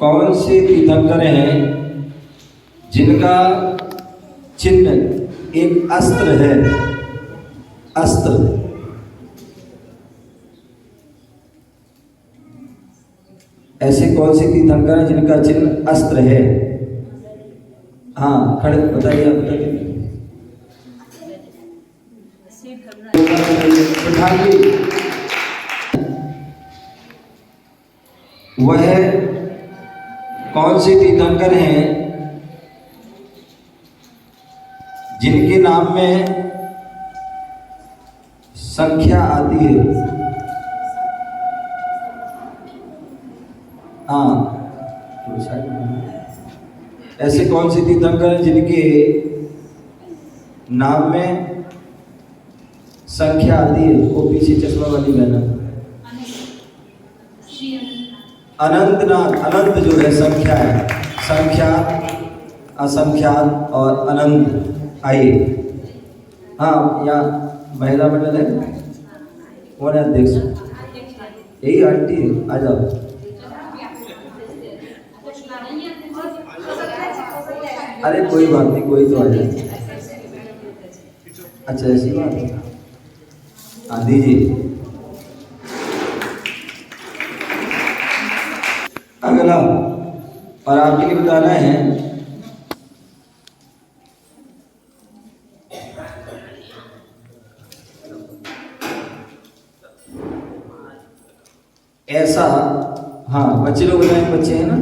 कौन से तीर्थंकर हैं जिनका चिन्ह एक अस्त्र है? अस्त्र। ऐसे कौन से तीर्थंकर हैं जिनका चिन्ह अस्त्र है? हाँ, खड़े बताइए, आप बताइए। वह कौन से तीर्थंकर हैं जिनके नाम में संख्या आती है? हाँ, ऐसे कौन से तीर्थंकर हैं जिनके नाम में संख्या आती है? वो पीछे चश्मा वाली बहना, अनंतनाथ। अनंत जो है संख्या है, संख्या, असंख्यात और अनंत। आइए। हाँ, यहाँ महिला मंडल है, कौन है अध्यक्ष? यही आंटी है, आ जाओ। अरे कोई बात नहीं, कोई तो आ जाए। अच्छा, ऐसी बात है। हाँ, दीजिए। अगला, और आपके लिए बताना है, ऐसा, हाँ बच्चे लोग बताएं, बच्चे हैं ना,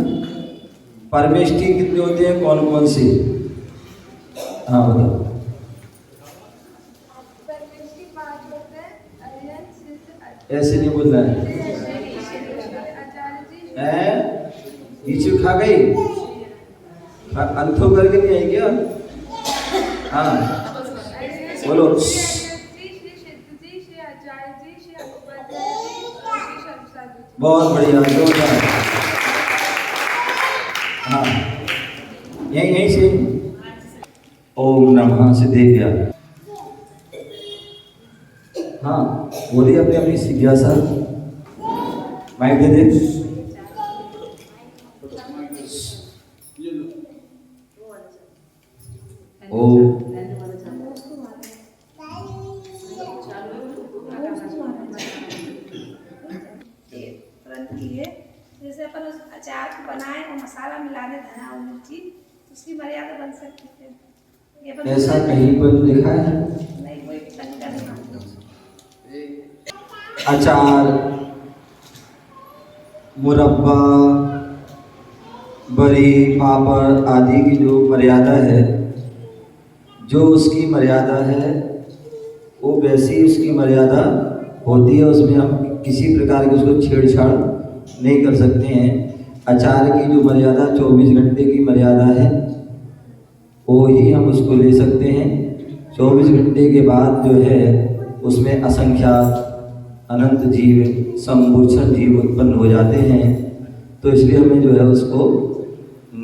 परमेष्टि कितने होते हैं, कौन कौन से? हाँ बताओ। ऐसे नहीं बोलना है। नीचे खा गई, अंथो करके नहीं आई क्या? हाँ बोलो। बहुत बढ़िया, जोरदार। हाँ, यहीं से। ओम नमः सिद्धेभ्यः। हाँ बोलिए अपनी अपनी जिज्ञासा। माइक दे दे। ओम जैसे अपन उस अचार को बनाए और मसाला मिला दे, धना और मिर्ची, उसकी मर्यादा बन सकती है। ऐसा कहीं पर लिखा है? नहीं, कोई अचार, मुरब्बा, बरी, पापड़ आदि की जो मर्यादा है, जो उसकी मर्यादा है वो वैसी उसकी मर्यादा होती है। उसमें हम किसी प्रकार की उसको छेड़छाड़ नहीं कर सकते हैं। अचार की जो मर्यादा 24 घंटे की मर्यादा है, वो ही हम उसको ले सकते हैं। 24 घंटे के बाद जो है उसमें असंख्यात अनंत जीव, समूर्छन जीव उत्पन्न हो जाते हैं। तो इसलिए हमें जो है उसको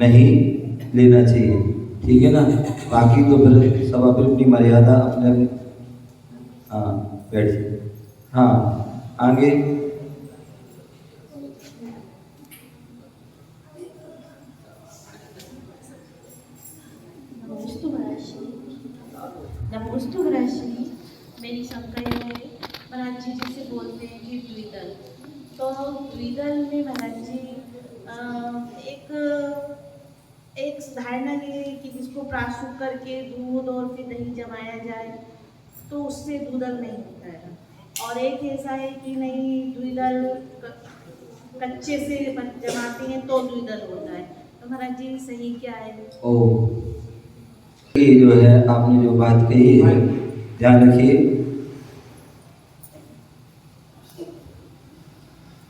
नहीं लेना चाहिए, ठीक है ना। बाकी तो फिर सब अपनी अपनी मर्यादा अपने अपने। हाँ बैठिए। हाँ आगे। नमोस्तु महर्षि। मेरी शंका यह है, महाराज जी जैसे बोलते हैं कि द्विदल, तो द्विदल में महाराज जी एक धारणा ये है कि जिसको प्राशुक करके दूध और फिर दही जमाया जाए तो उससे द्विदल नहीं होता है, और एक ऐसा है कि नहीं, द्विदल कच्चे से जमाते हैं तो द्विदल होता है। तो महाराज जी सही क्या है? ये जो है आपने जो बात कही है, ध्यान रखिए।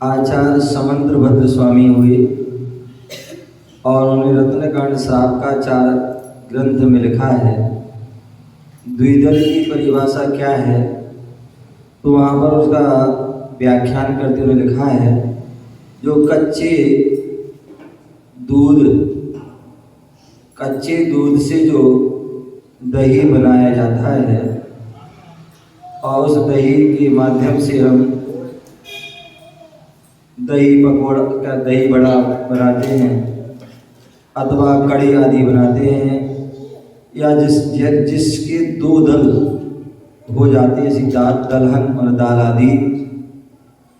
आचार्य समंत्रभद्र स्वामी हुए और उन्होंने रत्नकांड श्राप का 4 ग्रंथ में लिखा है द्विदल की परिभाषा क्या है। तो वहाँ पर उसका व्याख्यान करते हुए लिखा है, जो कच्चे दूध से जो दही बनाया जाता है और उस दही के माध्यम से हम दही पकौड़ा का दही बड़ा बनाते हैं अथवा कड़ी आदि बनाते हैं, या जिसके दो दल हो जाते हैं, जैसे दलहन और दाल आदि,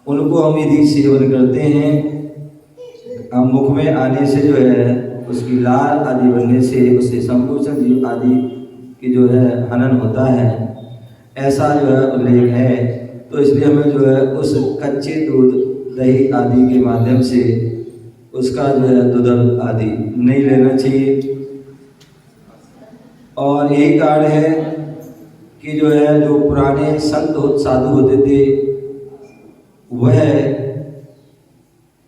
उनको हम यदि सेवन करते हैं, हम मुख में आने से जो है उसकी लार आदि बनने से उससे संकोचन जीव आदि की जो है हनन होता है, ऐसा जो है उल्लेख है। तो इसलिए हमें जो है उस कच्चे दूध दही आदि के माध्यम से उसका जो है दूध आदि नहीं लेना चाहिए। और यही कारण है कि जो है जो पुराने संत साधु होते थे वह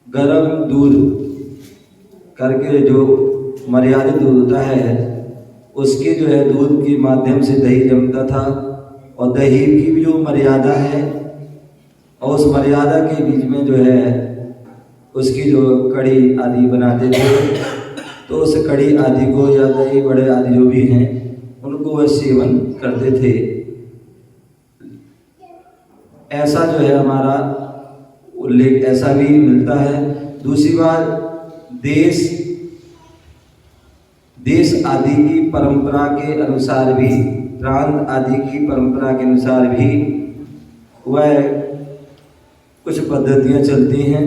गरम दूध करके जो मर्यादित दूध होता है उसके जो है दूध के माध्यम से दही जमता था, और दही की भी जो मर्यादा है और उस मर्यादा के बीच में जो है उसकी जो कड़ी आदि बनाते थे, तो उस कड़ी आदि को या दही बड़े आदि जो भी हैं उनको वह सेवन करते थे। ऐसा जो है हमारा उल्लेख ऐसा भी मिलता है। दूसरी बात, देश आदि की परंपरा के अनुसार भी, प्रांत आदि की परंपरा के अनुसार भी वह कुछ पद्धतियाँ चलती हैं।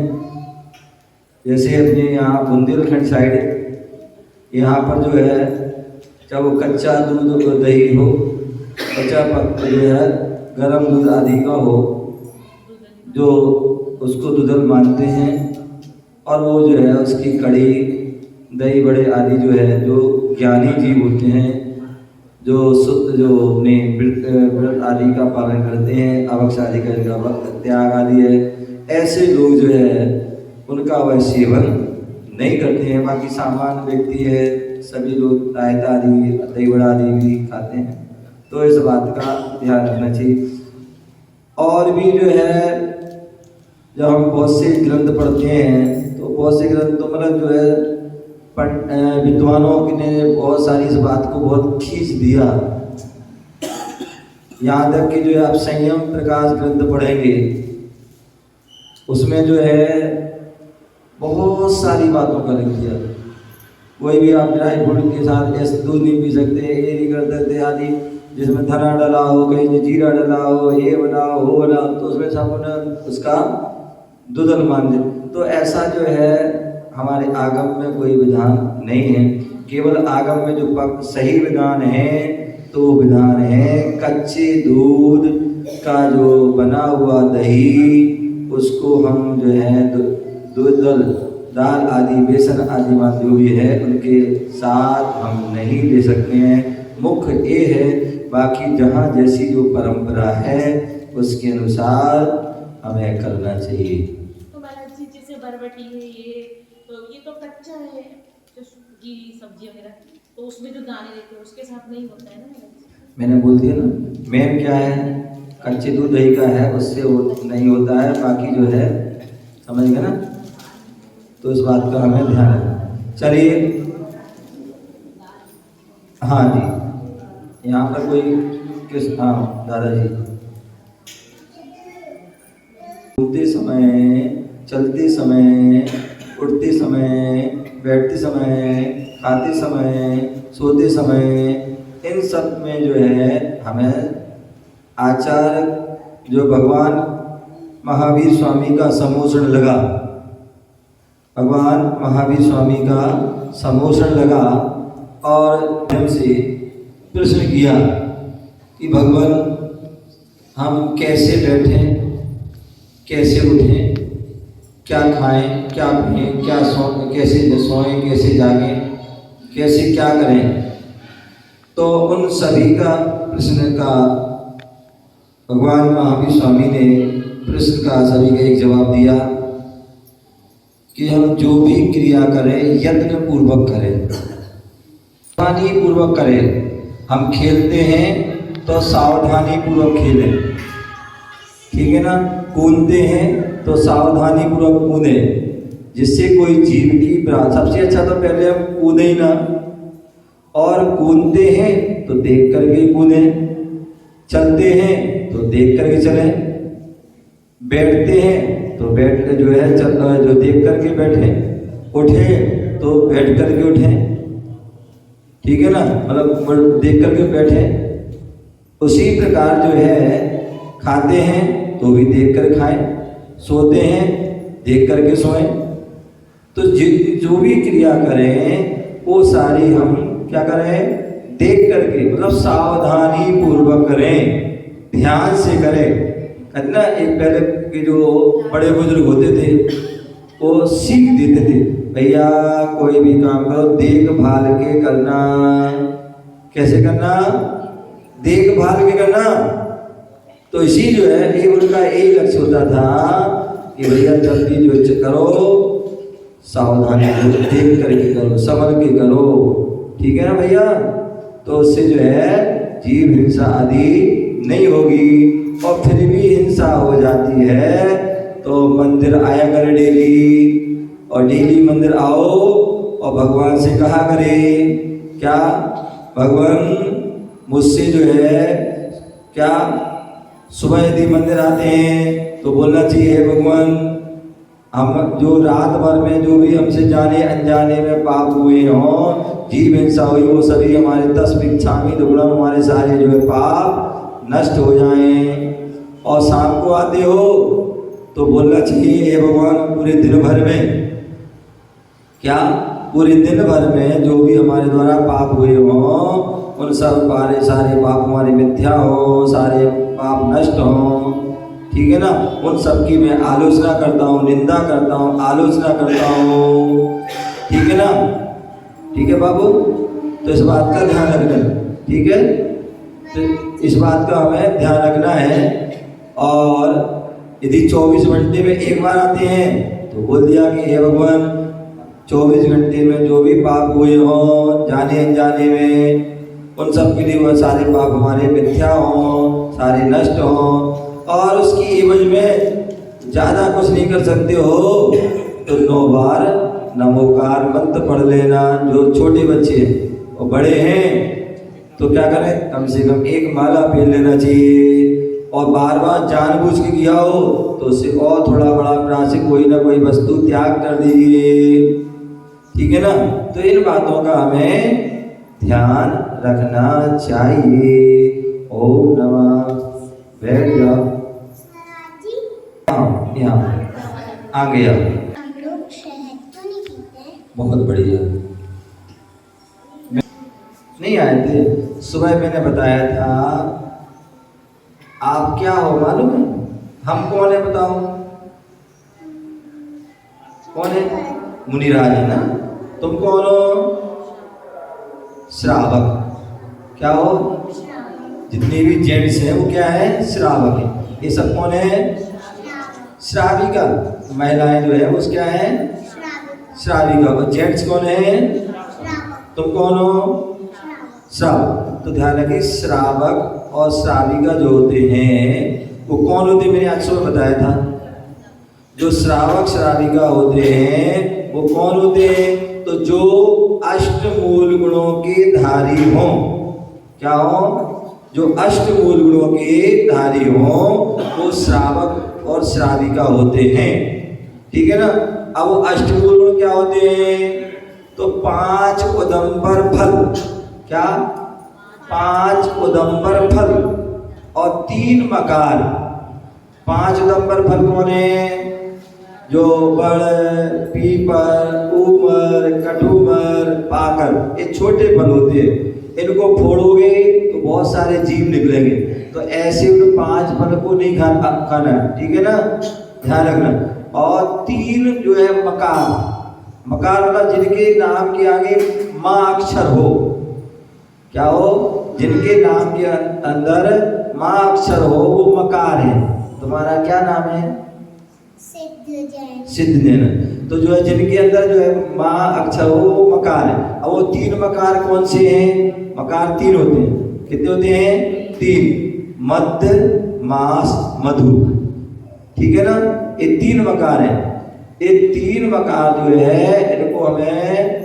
जैसे अपने यहाँ बुंदेलखंड साइड यहाँ पर जो है चाहे वो कच्चा दूध और दही हो, कच्चा पक जो है गरम दूध आदि का हो, जो उसको दूधन मानते हैं, और वो जो है उसकी कड़ी दही बड़े आदि जो है जो ज्ञानी जीव होते हैं, जो शुद्ध जो अपने व्रत आदि का पालन करते हैं, आवक्ष आदि का इनका वक्त त्याग आदि है, ऐसे लोग जो है उनका वह सेवन नहीं करते हैं। बाकी सामान्य व्यक्ति है, सभी लोग रायता आदि दही बड़ा आदि भी खाते हैं, तो इस बात का ध्यान रखना चाहिए। और भी जो है जब हम बहुत से ग्रंथ पढ़ते हैं तो बहुत से ग्रंथ तो मतलब जो है विद्वानों ने बहुत सारी इस बात को बहुत खींच दिया, यहाँ तक कि जो है आप संयम प्रकाश ग्रंथ पढ़ेंगे उसमें जो है बहुत सारी बातों का लिख दिया। कोई भी आप ड्राई फ्रूट के साथ ऐसे दूध नहीं पी सकते, ये नहीं कर सकते आदि, जिसमें धना डला हो, कहीं जीरा डला हो, ये बनाओ हो बनाओ, तो उसमें सब उसका दूधन मान दे। तो ऐसा जो है हमारे आगम में कोई विधान नहीं है। केवल आगम में जो सही विधान है तो विधान है कच्चे दूध का जो बना हुआ दही, उसको हम जो है दूध दाल आदि बेसन आदि बात जो भी है उनके साथ हम नहीं ले सकते हैं। मुख्य ये है, बाकी जहाँ जैसी जो परंपरा है उसके अनुसार हमें करना चाहिए। तो महाराज जी जैसे बरबटी है ये तो कच्चा है, जो गीली सब्जी वगैरह, तो उसमें जो दाने रहते हैं उसके साथ नहीं होता है ना। मैंने बोल दिया ना, मेन क्या है कच्चे दूध दही का है, उससे वो नहीं होता है, बाकी जो है समझ गए ना। तो इस बात का हमें ध्यान रखना। चलिए, हाँ जी, यहाँ पर कोई किस, हाँ दादाजी, घूमते समय, चलते समय, उठते समय, बैठते समय, खाते समय, सोते समय, इन सब में जो है हमें आचार जो भगवान महावीर स्वामी का समोषण लगा, भगवान महावीर स्वामी का समोषण लगा और हमसे प्रश्न किया कि भगवान हम कैसे बैठें, कैसे उठें, क्या खाएं, क्या पिएं, क्या कैसे सोएं, कैसे जागें, कैसे क्या करें। तो उन सभी का प्रश्न का भगवान महावीर स्वामी ने प्रश्न का सभी का एक जवाब दिया कि हम जो भी क्रिया करें यत्न पूर्वक करें, सावधानी पूर्वक करें। हम खेलते हैं तो सावधानी पूर्वक खेलें, ठीक है ना। कूदते हैं तो सावधानी पूर्वक कूदें, जिससे कोई जीव की सबसे अच्छा तो पहले हम कूदें ही ना, और कूदते हैं तो देख करके कूदें, चलते हैं तो देख करके चलें, बैठते हैं तो बैठ जो है जो देख करके बैठे, उठे तो बैठ करके उठे, ठीक है ना, मतलब देख करके बैठे। उसी प्रकार जो है खाते हैं तो भी देख कर खाएं, सोते हैं देख करके सोएं। तो जो भी क्रिया करें वो सारी हम क्या करें, देख करके, मतलब सावधानी पूर्वक करें, ध्यान से करें। ना एक पहले के जो बड़े बुजुर्ग होते थे वो सीख देते थे, भैया कोई भी काम करो देखभाल के करना। कैसे करना, देखभाल के करना। तो इसी जो है ये उनका एक लक्ष्य होता था कि भैया जब भी जो करो सावधानी देख करके करो, संभल के करो, ठीक है ना भैया। तो उससे जो है जीव हिंसा आदि नहीं होगी। और फिर भी हिंसा हो जाती है तो मंदिर आया करे डेली, और डेली मंदिर आओ और भगवान से कहा करे क्या, भगवान मुझसे जो है क्या, सुबह यदि मंदिर आते हैं तो बोलना चाहिए हे भगवान हम जो रात भर में जो भी हमसे जाने अनजाने में पाप हुए हों, जीव हिंसा हुई, वो सभी हमारे 10 भिक्षामी दुगुणम हमारे सारे जो है पाप नष्ट हो जाएं। और शाम को आते हो तो बोलना चाहिए हे भगवान पूरे दिन भर में क्या, पूरे दिन भर में जो भी हमारे द्वारा पाप हुए हों उन सब सारे पाप हमारे मिथ्या हो, सारे पाप नष्ट हों, ठीक है ना। उन सब की मैं आलोचना करता हूँ, निंदा करता हूँ, आलोचना करता हूँ, ठीक है ना। ठीक है बाबू, तो इस बात का ध्यान रखना, ठीक है। तो इस बात का हमें ध्यान रखना है। और यदि 24 घंटे में एक बार आते हैं तो बोल दिया कि हे भगवान 24 घंटे में जो भी पाप हुए हों जाने अनजाने में, उन सब के लिए वह सारे पाप हमारे मिथ्या हों, सारे नष्ट हों। और उसकी एवज में ज़्यादा कुछ नहीं कर सकते हो तो 9 बार नमोकार मंत्र पढ़ लेना। जो छोटे बच्चे हैं और बड़े हैं तो क्या करें, कम से कम 1 माला फेर लेना चाहिए। और बार बार जानबूझ के किया हो तो उससे और थोड़ा बड़ा प्रायश्चित कोई ना कोई वस्तु त्याग कर दीजिए, ठीक है ना। तो इन बातों का हमें ध्यान रखना चाहिए। ओम नमः, बैठ जाओ, यहाँ आ गया, बहुत बढ़िया। नहीं आए थे, सुबह मैंने बताया था। आप क्या हो मालूम है, हम कौन है बताओ, कौन है, मुनिराज है ना। तुम कौन हो, श्रावक। क्या हो, जितने भी जेंट्स हैं वो क्या है, श्रावक है। ये सब कौन है, श्राविका। महिलाएं जो है वो क्या है, श्राविका। और जेंट्स कौन है, तुम कौन हो, श्रावक। तो ध्यान रखिए श्रावक और श्राविका जो होते हैं वो कौन होते हैं, मैंने आज सुबह बताया था। जो श्रावक श्राविका होते हैं वो कौन होते हैं, तो जो अष्टमूल गुणों के धारी हों। क्या हो, जो अष्टमूल गुणों के धारी हों वो श्रावक और श्राविका होते हैं, ठीक है ना। अब वो अष्टमूल गुण क्या होते हैं, तो 5 उदंबर फल। क्या, 5 उदंबर फल और 3 मकार। 5 उदंबर फल कौन है, जो बड़, पीपल, ऊमर, कटूमर, पाकर, ये छोटे फल होते हैं। इनको फोड़ोगे तो बहुत सारे जीव निकलेंगे। तो ऐसे उन 5 फल को नहीं खाना, ठीक है ना, ध्यान रखना। और 3 जो है मकार। मकार मतलब जिनके नाम के आगे माँ अक्षर हो। क्या हो, जिनके नाम के अंदर माँ अक्षर हो वो मकार है। तुम्हारा क्या नाम है, सिद्धजैन। तो जो है जिनके अंदर जो है माँ अक्षर हो वो मकार है। अब वो 3 मकार कौन से हैं, मकार 3 होते हैं। कितने होते हैं, 3, मध्य, मास, मधु, ठीक है ना। ये 3 मकार हैं। ये 3 मकार जो है इनको हमें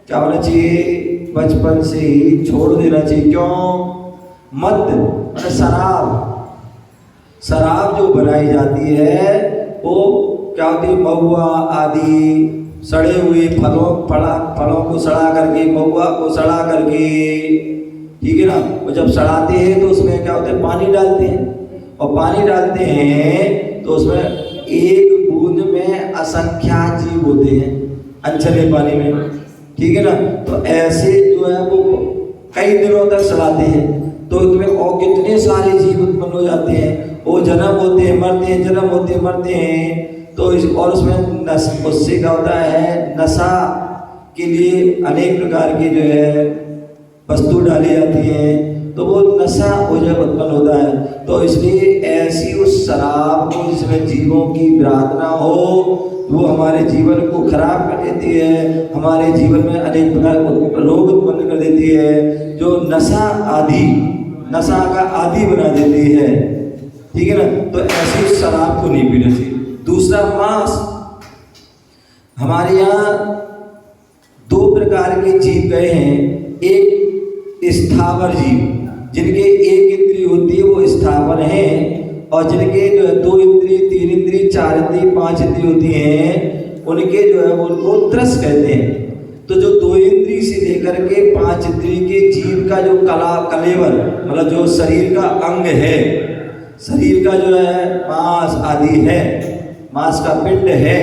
क्या होना चाहिए, बचपन से ही छोड़ देना चाहिए। क्यों, मध्य मतलब शराब। शराब जो बनाई जाती है वो क्या होती है, महुआ आदि सड़े हुए फलों को सड़ा करके, महुआ को सड़ा करके, ठीक है ना। वो जब सड़ाते हैं तो उसमें क्या होता है, पानी डालते हैं, और पानी डालते हैं तो उसमें एक बूंद में असंख्यात जीव होते हैं अनछले पानी में, ठीक है ना। तो ऐसे जो है वो कई दिनों तक सड़ाते हैं तो इसमें और कितने सारे जीव उत्पन्न हो जाते हैं, वो जन्म होते हैं मरते हैं, जन्म होते हैं मरते हैं। तो और उसमें उससे क्या होता है, नशा के लिए अनेक प्रकार की जो है वस्तु डाली जाती है, तो वो नशा हो जाए उत्पन्न होता है। तो इसलिए ऐसी उस शराब को जिसमें जीवों की प्रार्थना हो, वो हमारे जीवन को खराब कर देती है, हमारे जीवन में अनेक प्रकार के रोग उत्पन्न कर देती है, जो नशा का आदि बना देती है, ठीक है ना। तो ऐसी उस शराब को नहीं पीना चाहिए। दूसरा, मांस। हमारे यहाँ दो प्रकार के जीव गए हैं, एक स्थावर जीव जिनके एक इंद्रिय होती है वो स्थावर हैं, और जिनके जो है 2 इंद्रिय 3 इंद्रिय 4 इंद्रिय 5 इंद्रिय होती हैं, उनके जो है वो उनको त्रस कहते हैं। तो जो 2 इंद्रिय से लेकर के 5 इंद्रिय के जीव का जो कलेवर मतलब जो शरीर का अंग है, शरीर का जो है मांस आदि है, मांस का पिंड है,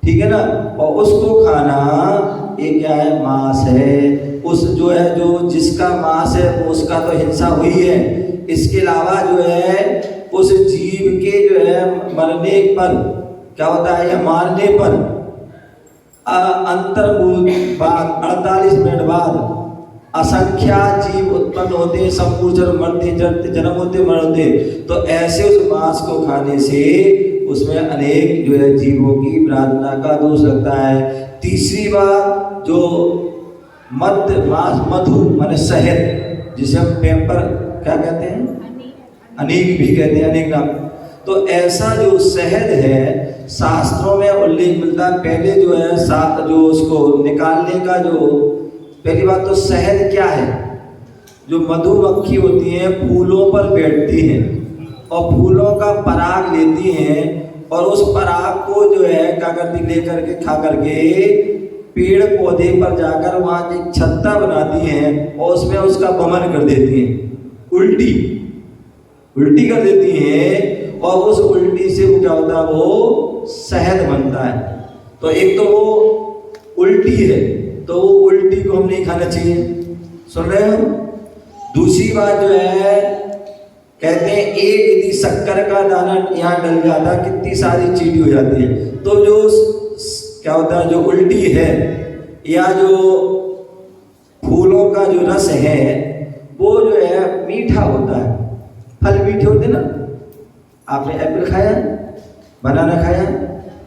ठीक है ना, और उसको खाना ये क्या है, मांस है। उस जो है जो जिसका मांस है वो उसका तो हिंसा हुई है, इसके अलावा जो है उस जीव के जो है मरने पर क्या होता है, या मारने पर अंतर्मुख बाद 48 मिनट बाद असंख्यात जीव उत्पन्न होते हैं, संपूर्ण मरते जन्म होते मर होते। तो ऐसे उस मांस को खाने से उसमें अनेक जो है जीवों की प्रार्थना का दोष लगता है। तीसरी बात, जो मधु माने शहद, जिसे हम पेपर क्या कहते हैं, अनेक भी कहते हैं, अनेक नाम। तो ऐसा जो शहद है शास्त्रों में उल्लेख मिलता है। पहले जो है जो उसको निकालने का जो पहली बात, तो शहद क्या है, जो मधुमक्खी होती हैं फूलों पर बैठती हैं और फूलों का पराग लेती हैं, और उस पराग को जो है क्या करती, लेकर के खा करके पेड़ पौधे पर जाकर वहाँ एक छत्ता बनाती हैं और उसमें उसका वमन कर देती हैं, उल्टी कर देती हैं, और उस उल्टी से वो क्या होता है, वो शहद बनता है। तो एक तो वो उल्टी है, तो वो उल्टी को हम नहीं खाना चाहिए, सुन रहे हो। दूसरी बात जो है, कहते हैं एक यदि शक्कर का दाना यहाँ डल जाता कितनी सारी चीटी हो जाती है। तो जो क्या होता है, जो उल्टी है या जो फूलों का जो रस है वो जो है मीठा होता है। फल मीठे होते ना, आपने एप्पल खाया, बनाना खाया,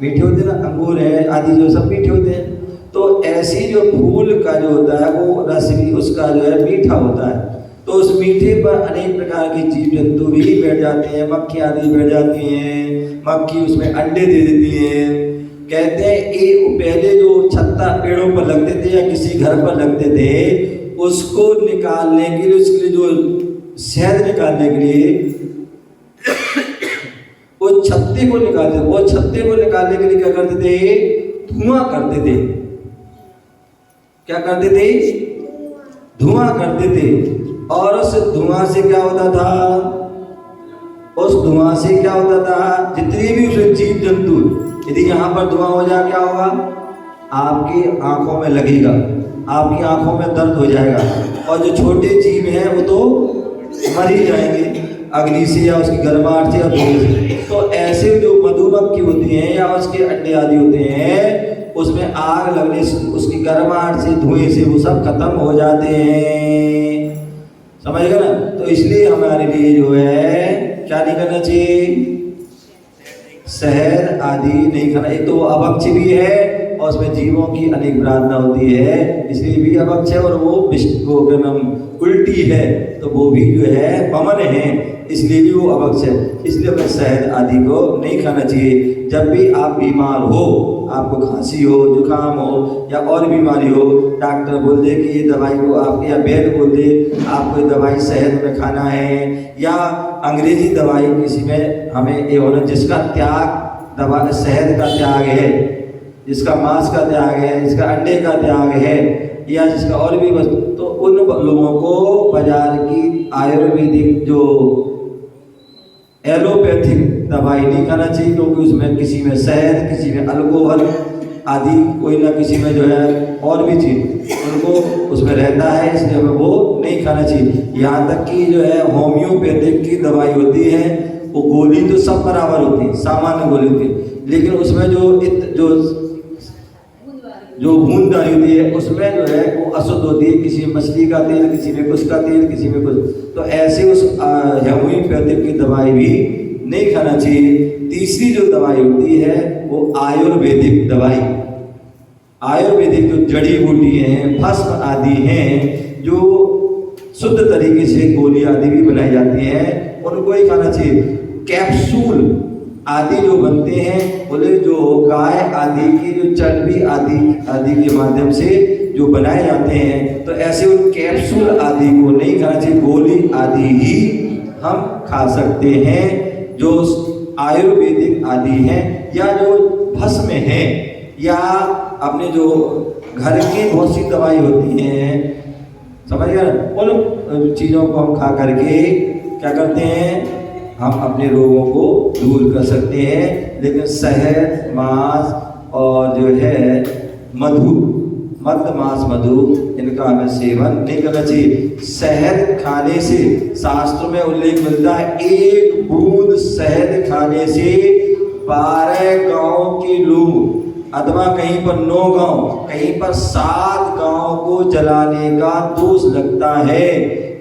मीठे होते ना, अंगूर है आदि जो सब मीठे होते हैं। तो ऐसी जो फूल का जो होता है वो रस भी उसका जो है मीठा होता है। तो उस मीठे पर अनेक प्रकार के जीव जंतु भी बैठ जाते हैं, मक्खी आदि बैठ जाती हैं, मक्खी उसमें अंडे दे देती हैं। कहते हैं एक पहले जो छत्ता पेड़ों पर लगते थे या किसी घर पर लगते थे, उसको निकालने के लिए, उसके लिए जो शहद निकालने के लिए वो छत्ते को निकालते, वो छत्ते को निकालने के लिए क्या करते थे, धुआं करते थे। क्या करते थे, धुआं करते थे। और उस धुआं से क्या होता था, उस धुआं से क्या होता था, जितने भी उसमें जीव जंतु, यदि यहाँ पर धुआं हो जाए क्या होगा, आपकी आंखों में लगेगा, आपकी आंखों में दर्द हो जाएगा, और जो छोटे जीव हैं वो तो मर ही जाएंगे अग्नि से या उसकी गर्माहट से या धुएं से। तो ऐसे जो मधुमक्खी होती हैं या उसके अंडे आदि होते हैं, उसमें आग लगने से, उसकी गर्माहट से, धुएं से वो सब खत्म हो जाते हैं, समझ गए ना। तो इसलिए हमारे लिए जो है क्या नहीं करना चाहिए, शहद आदि नहीं खाना। एक तो वो अभक्ष भी है और उसमें जीवों की अनेक प्रार्थना होती है, इसलिए भी अभक्ष है। और वो उल्टी है तो वो भी जो है पमन है, इसलिए भी वो अभक्ष है। इसलिए हमें शहद आदि को नहीं खाना चाहिए। जब भी आप बीमार हो, आपको खांसी हो, जुकाम हो या और बीमारी हो, डॉक्टर बोल दे कि ये दवाई को आप, या वैद्य बोल दे आपको ये दवाई शहद में खाना है, या अंग्रेजी दवाई किसी में हमें ये होना जिसका त्याग दवा शहद का त्याग है, जिसका मांस का त्याग है, जिसका अंडे का त्याग है, या जिसका और भी वस्तु, तो उन लोगों को बाजार की आयुर्वेदिक जो एलोपैथिक दवाई नहीं खाना चाहिए, क्योंकि उसमें किसी में शहद, किसी में अल्कोहल आदि, कोई ना किसी में जो है और भी चीज उनको उसमें रहता है, इसलिए हमें वो नहीं खाना चाहिए। यहाँ तक कि जो है होम्योपैथिक की दवाई होती है, वो गोली तो सब बराबर होती है, सामान्य गोली होती है, लेकिन उसमें जो बूंदवारी होती है उसमें जो है वो अशुद्ध होती है, किसी में मछली का तेल, किसी में कुछ का तेल, किसी में कुछ, तो ऐसे उस होम्योपैथिक की दवाई भी नहीं खाना चाहिए। तीसरी जो दवाई होती है वो आयुर्वेदिक दवाई, आयुर्वेदिक जो जड़ी बूटी हैं, भस्म आदि हैं, जो शुद्ध तरीके से गोली आदि भी बनाई जाती हैं, उनको ही खाना चाहिए। कैप्सूल आदि जो बनते हैं, बोले जो गाय आदि की जो चर्बी आदि के माध्यम से जो बनाए जाते हैं, तो ऐसे उन कैप्सूल आदि को नहीं खाना चाहिए, गोली आदि ही हम खा सकते हैं, जो आयुर्वेदिक आदि हैं, या जो भस्म है, या अपने जो घर की बहुत सी दवाई होती हैं, समझ गए, उन चीज़ों को हम खा करके क्या करते हैं, हम अपने रोगों को दूर कर सकते हैं। लेकिन शहद, मांस और जो है मद्य मांस, मधु, इनका हमें सेवन नहीं करना चाहिए। शहद खाने से शास्त्रों में उल्लेख मिलता है, 1 बूंद शहद खाने से 12 गांव के लोग, अथवा कहीं पर 9 गांव, कहीं पर 7 गांव को जलाने का दोष लगता है।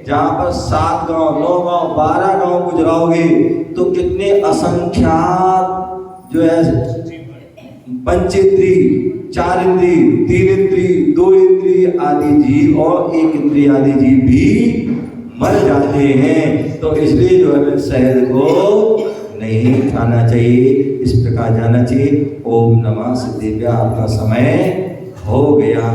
जहाँ पर 7 गांव, 9 गांव, 12 गांव को जलाओगे तो कितने असंख्यात जो है पंचेंद्री, 4 इंद्री, 3 इंद्री, 2 इंद्री आदि जीव और 1 इंद्री आदि जीव भी मर जाते हैं। तो इसलिए जो है शहद को नहीं खाना चाहिए, इस प्रकार जाना चाहिए। ओम नमः सिद्धेभ्यः। आपका समय हो गया।